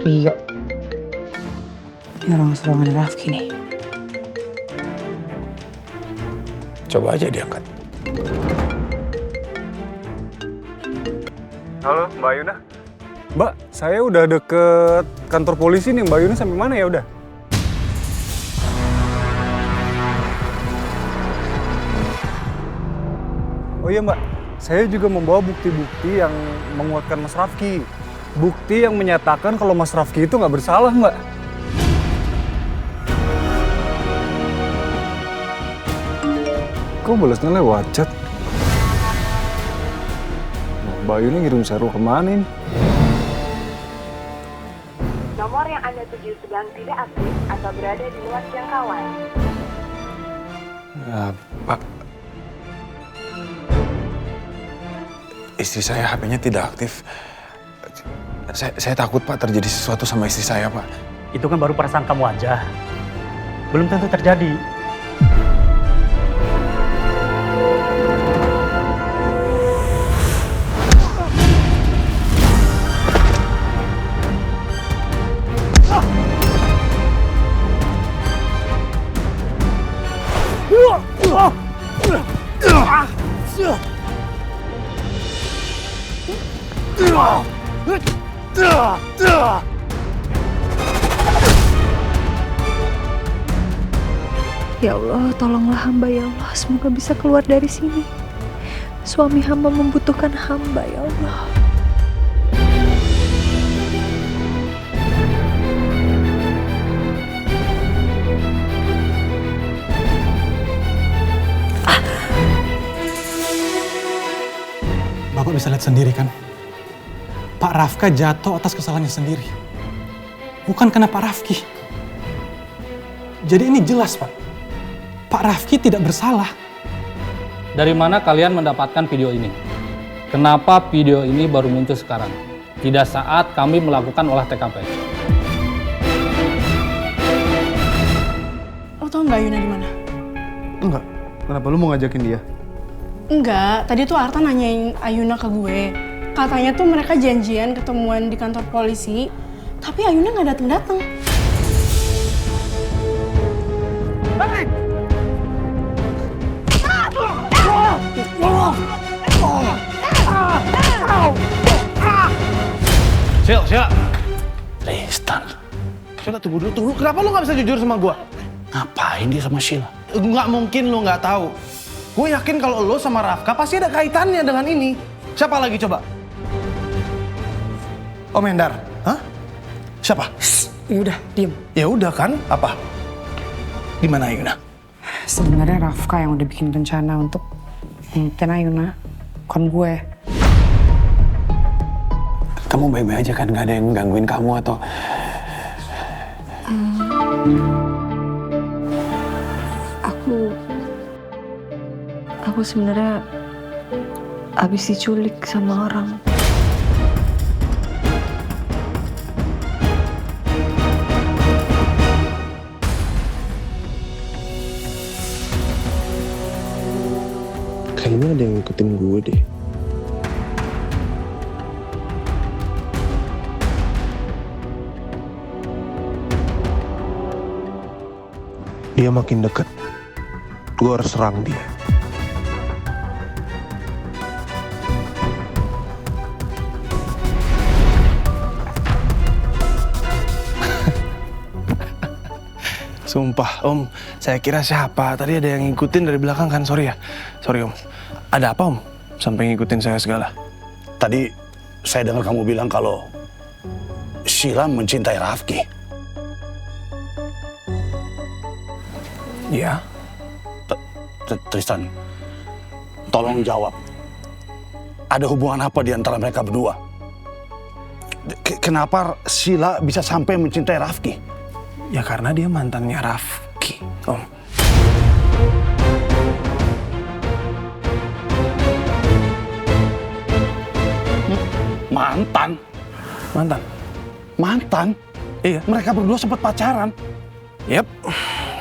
Rio. Ini orang serangan Rafki nih. Coba aja diangkat. Halo, Mbak Yuna. Mbak, saya udah deket kantor polisi nih. Mbak Yuna sampai mana ya udah? Oh iya Mbak, saya juga membawa bukti-bukti yang menguatkan Mas Rafki. Bukti yang menyatakan kalau Mas Rafki itu nggak bersalah, Mbak. Kok balasnya lewat chat? Mbak Yuna ngirim seru kemana ini? Nomor yang Anda tuju sedang tidak aktif atau berada di luar jangkauan. Pak, istri saya HP-nya tidak aktif. Saya takut Pak terjadi sesuatu sama istri saya Pak. Itu kan baru perasaan kamu aja. Belum tentu terjadi. Ya Allah, tolonglah hamba ya Allah. Semoga bisa keluar dari sini. Suami hamba membutuhkan hamba ya Allah. Bapak bisa lihat sendiri kan? Pak Rafka jatuh atas kesalahannya sendiri. Bukan karena Pak Rafki. Jadi ini jelas Pak. Pak Rafki tidak bersalah. Dari mana kalian mendapatkan video ini? Kenapa video ini baru muncul sekarang? Tidak saat kami melakukan olah TKP. Lo tau nggak Yuna di mana? Enggak. Kenapa lu mau ngajakin dia? Enggak, tadi tuh Arta nanyain Ayuna ke gue. Katanya tuh mereka janjian ketemuan di kantor polisi, tapi Ayuna nggak datang-datang. Sil. Tristan. Sheila, tunggu. Kenapa lu nggak bisa jujur sama gua? Ngapain dia sama Sheila? Nggak mungkin lu nggak tahu. Gue yakin kalau lu sama Rafka pasti ada kaitannya dengan ini. Siapa lagi coba? Om Hendar. Hah? Siapa? Ya udah, diem. Ya udah kan? Apa? Gimana Ayuna? Sebenarnya Rafka yang udah bikin rencana untuk ngikutin Ayuna, bukan gue. Kamu baik-baik aja kan? Gak ada yang gangguin kamu atau... Aku sebenarnya habis diculik sama orang. Kayaknya ada yang ngikutin gue deh. Dia makin dekat. Gue harus serang dia. Sumpah, Om. Saya kira siapa? Tadi ada yang ngikutin dari belakang kan? Sorry ya. Sorry, Om. Ada apa, Om? Sampai ngikutin saya segala. Tadi saya dengar kamu bilang kalau Sheila mencintai Rafki. Iya. Tristan, tolong jawab. Ada hubungan apa di antara mereka berdua? Kenapa Sheila bisa sampai mencintai Rafki? Ya karena dia mantannya Rafki, Om. Mantan? Mantan? Iya. Mereka berdua sempat pacaran? Yap.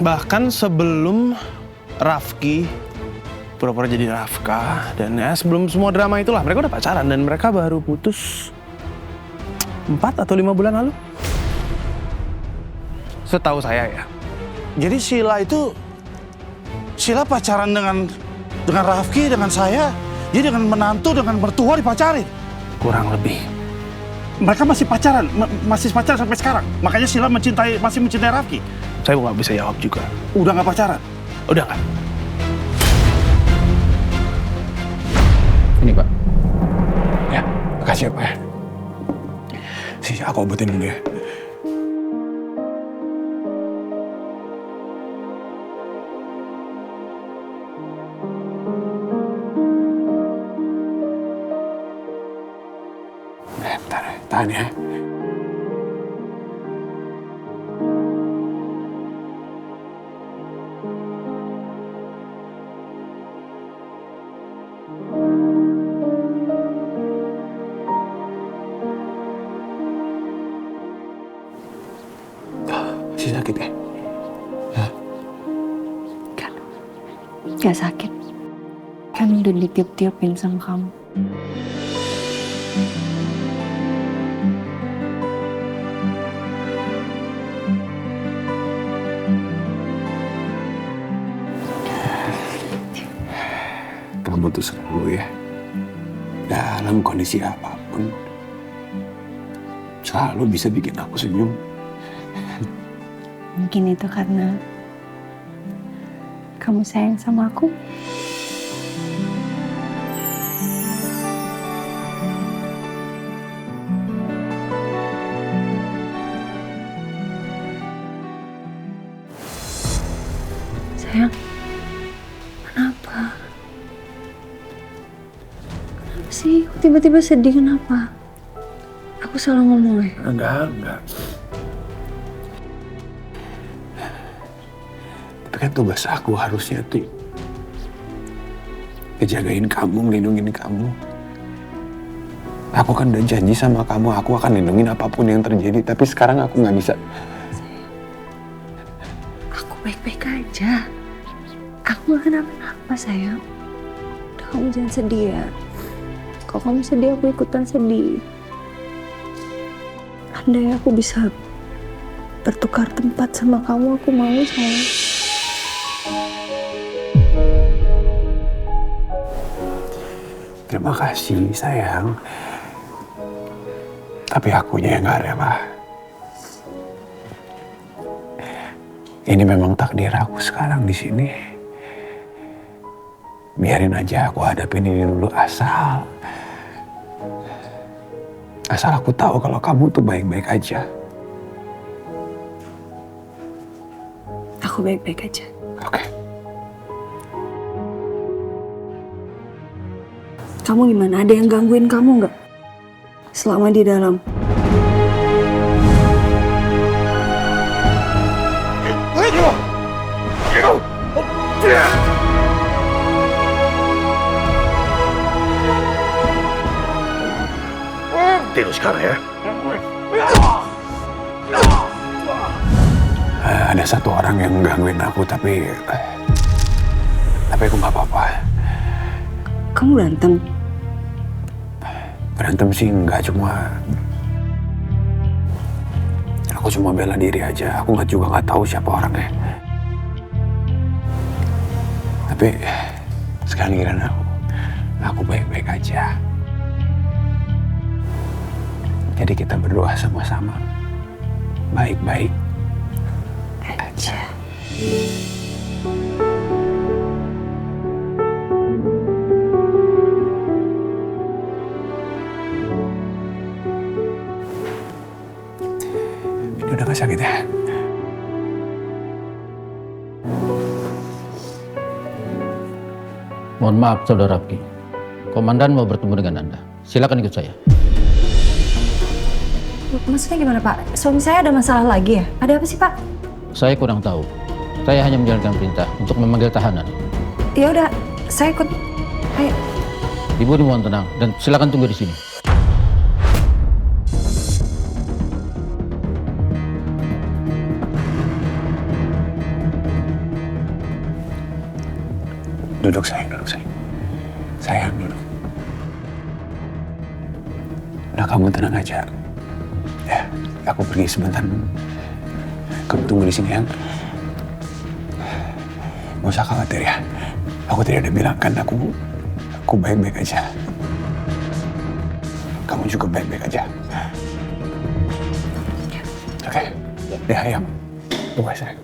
Bahkan sebelum Rafki pura-pura jadi Rafka. Dan ya sebelum semua drama itulah mereka udah pacaran. Dan mereka baru putus 4 atau 5 bulan lalu. Setahu saya ya. Jadi Sheila pacaran dengan Rafki, dengan saya. Jadi dengan menantu, dengan mertua dipacarin. Kurang lebih. Mereka masih pacaran, masih pacaran sampai sekarang. Makanya Sheila masih mencintai Rafki. Saya nggak bisa jawab juga. Udah nggak pacaran? Udah nggak. Ini Pak. Ya, makasih ya Pak ya. Sini aku obatin dulu ya. Bentar, tahan ya. Masih sakit ya? Gak sakit. Kan udah ditiup-tiupin sama kamu. Kamu tuh selalu ya, dalam kondisi apapun, selalu bisa bikin aku senyum. Mungkin itu karena kamu sayang sama aku. Sayang, kenapa? Kenapa sih? Tiba-tiba sedih, kenapa? Aku salah ngomong ya? Enggak. Tapi kan tugas aku harusnya tuh ngejagain kamu, ngelindungin kamu. Aku kan udah janji sama kamu, aku akan lindungin apapun yang terjadi. Tapi sekarang aku nggak bisa. Aku baik-baik aja. Aku gak kenapa-napa, sayang. Udah, kamu jangan sedih ya. Kalau kamu sedih, aku ikutan sedih. Andai aku bisa bertukar tempat sama kamu, aku mau, sayang. Terima kasih, sayang. Tapi akunya yang gak rela. Ini memang takdir aku sekarang di sini. Biarin aja aku hadapin ini dulu, asal aku tahu kalau kamu tuh baik-baik aja. Aku baik-baik aja. Oke. Kamu gimana? Ada yang gangguin kamu nggak? Selama di dalam? Tidur sekarang ya. Ada satu orang yang gangguin aku, tapi aku nggak apa-apa. Kamu berantem? Berantem sih enggak, aku cuma bela diri aja. Aku juga nggak tahu siapa orangnya. Tapi sekarang giliran aku baik-baik aja. Jadi kita berdoa sama-sama, baik-baik aja. Ini udah gak sakit ya? Mohon maaf, Saudara Rafki. Komandan mau bertemu dengan Anda. Silakan ikut saya. Maksudnya gimana, Pak? Suami saya ada masalah lagi ya? Ada apa sih, Pak? Saya kurang tahu. Saya hanya menjalankan perintah untuk memanggil tahanan. Ya udah, saya ikut. Ayo. Ibu dimohon tenang dan silakan tunggu di sini. Duduk sayang, duduk sayang. Sayang, duduk. Udah, kamu tenang aja. Ya, aku pergi sebentar. Kamu tunggu di sini, yang. Gak usah khawatir ya. Aku tadi udah bilang kan aku baik-baik aja. Kamu juga baik-baik aja. Oke. Ya, tunggu saya.